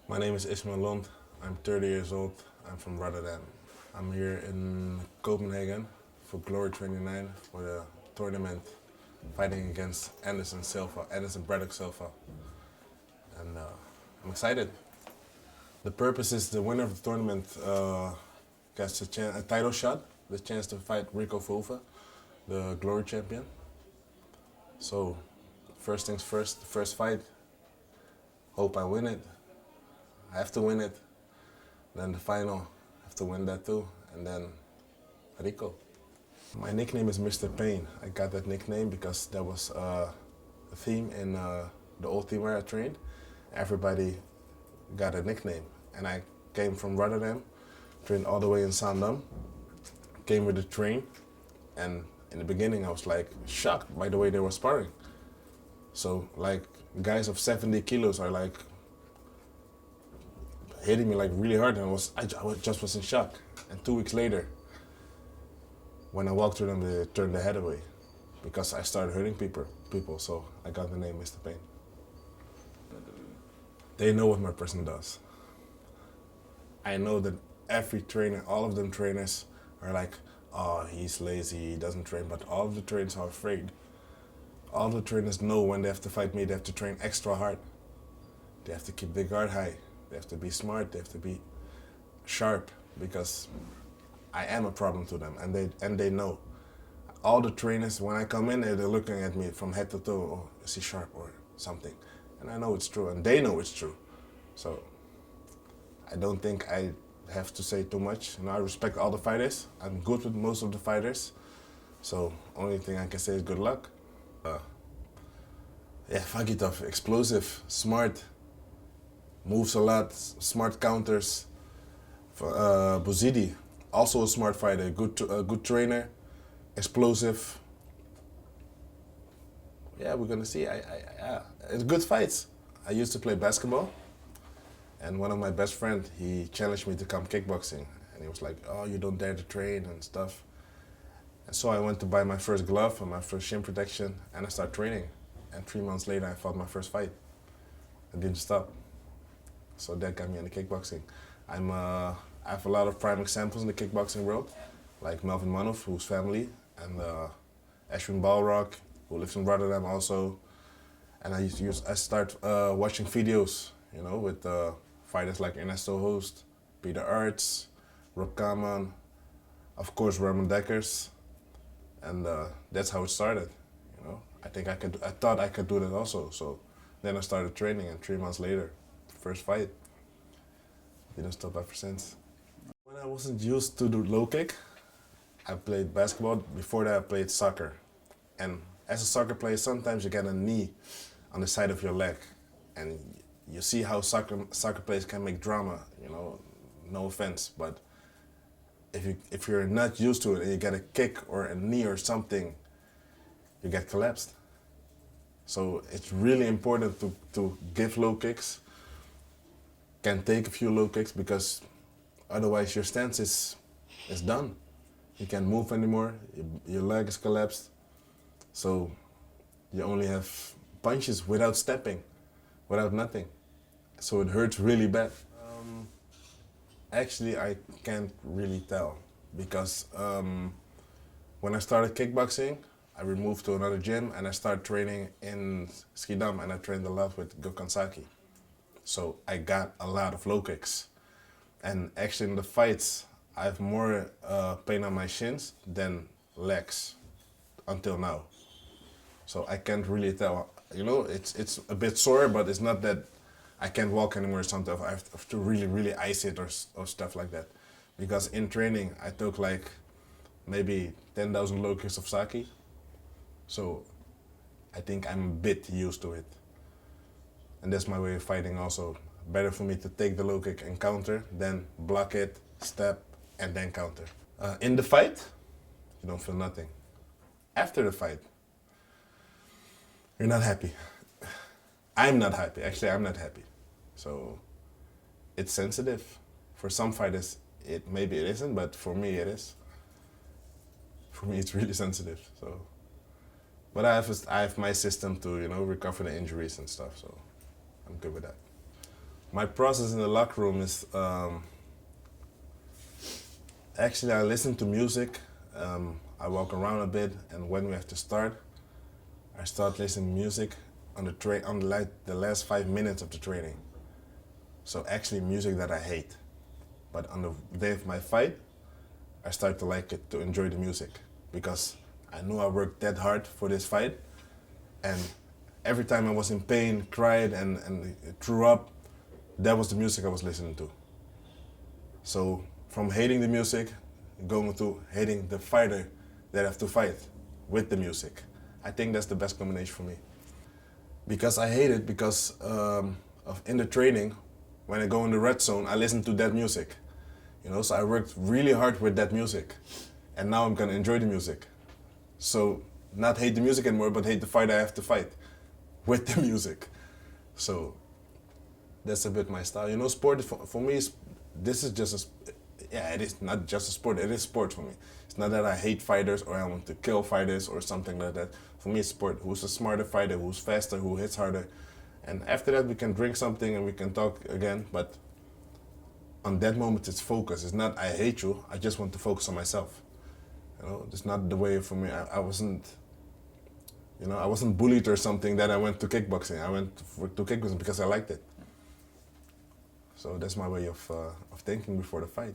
My name is Ismael Londt. I'm 30 years old. I'm from Rotterdam. I'm here in Copenhagen for Glory 29 for the tournament fighting against Anderson Braddock Silva. And I'm excited. The purpose is the winner of the tournament gets a title shot, the chance to fight Rico Vulva, the Glory champion. So, first things first, the first fight. Hope I win it. I have to win it. Then the final, I have to win that too. And then Rico. My nickname is Mr. Pain. I got that nickname because that was a theme in the old team where I trained. Everybody got a nickname. And I came from Rotterdam, trained all the way in Zaandam, came with the train. And in the beginning I was like shocked by the way they were sparring. So like guys of 70 kilos are like hitting me like really hard, and I just was in shock. And 2 weeks later, when I walked through them, they turned their head away because I started hurting people. So I got the name Mr. Pain. They know what my person does. I know that every trainer, all of them trainers are like, oh, he's lazy, he doesn't train, but all of the trainers are afraid. All the trainers know when they have to fight me, they have to train extra hard. They have to keep their guard high. They have to be smart, they have to be sharp, because I am a problem to them, and they know. All the trainers, when I come in, they're looking at me from head to toe, oh, is he sharp or something? And I know it's true, and they know it's true. So I don't think I have to say too much. I respect all the fighters. I'm good with most of the fighters. So only thing I can say is good luck. Yeah, Fagitov, explosive, smart, moves a lot, smart counters. Buzidi, also a smart fighter, good trainer, explosive. Yeah, we're gonna see. It's good fights. I used to play basketball, and one of my best friends, he challenged me to come kickboxing, and he was like, "Oh, you don't dare to train and stuff." And so I went to buy my first glove and my first shin protection, and I started training. And 3 months later, I fought my first fight. I didn't stop. So that got me into kickboxing. I have a lot of prime examples in the kickboxing world, like Melvin Manov, who's family, and Ashwin Balrog, who lives in Rotterdam also. And I start watching videos, with fighters like Ernesto Hoost, Peter Arts, Rob Kaman, of course Roman Dekkers, and that's how it started. I thought I could do that also. So then I started training, and 3 months later, first fight. Didn't stop ever since. When I wasn't used to the low kick, I played basketball. Before that, I played soccer. And as a soccer player, sometimes you get a knee on the side of your leg. And you see how soccer players can make drama, no offense. But if you're not used to it and you get a kick or a knee or something, you get collapsed. So it's really important to give low kicks, can take a few low kicks, because otherwise your stance is done. You can't move anymore, your leg is collapsed. So you only have punches without stepping, without nothing. So it hurts really bad. Actually, I can't really tell, because when I started kickboxing, I moved to another gym and I started training in Schiedam, and I trained a lot with Gökhan Saki. So I got a lot of low kicks. And actually in the fights, I have more pain on my shins than legs until now. So I can't really tell. It's a bit sore, but it's not that I can't walk anymore or something. I have to really, really ice it or stuff like that. Because in training, I took like maybe 10,000 low kicks of Saki. So I think I'm a bit used to it. And that's my way of fighting also. Better for me to take the low kick and counter than block it, step, and then counter. In the fight, you don't feel nothing. After the fight, you're not happy. I'm not happy. Actually, I'm not happy. So it's sensitive. For some fighters, maybe it isn't, but for me it is. For me, it's really sensitive. So, but I have my system to recover the injuries and stuff. So I'm good with that. My process in the locker room is actually I listen to music. I walk around a bit, and when we have to start, I start listening to music on the last 5 minutes of the training. So actually music that I hate. But on the day of my fight, I start to like it, to enjoy the music, because I knew I worked that hard for this fight, and every time I was in pain, cried and threw up, that was the music I was listening to. So from hating the music, going to hating the fighter that I have to fight with the music. I think that's the best combination for me. Because I hate it because of in the training, when I go in the red zone, I listen to that music. You know, so I worked really hard with that music, and now I'm gonna enjoy the music. So not hate the music anymore, but hate the fight I have to fight with the music. So that's a bit my style. You know, sport for me is, this is just it is not just a sport. It is sport for me. It's not that I hate fighters or I want to kill fighters or something like that. For me, it's sport. Who's a smarter fighter? Who's faster? Who hits harder? And after that, we can drink something and we can talk again. But on that moment, it's focus. It's not I hate you. I just want to focus on myself. You know, it's not the way for me. I wasn't, you know, I wasn't bullied or something that I went to kickboxing. I went to kickboxing because I liked it. So that's my way of thinking before the fight.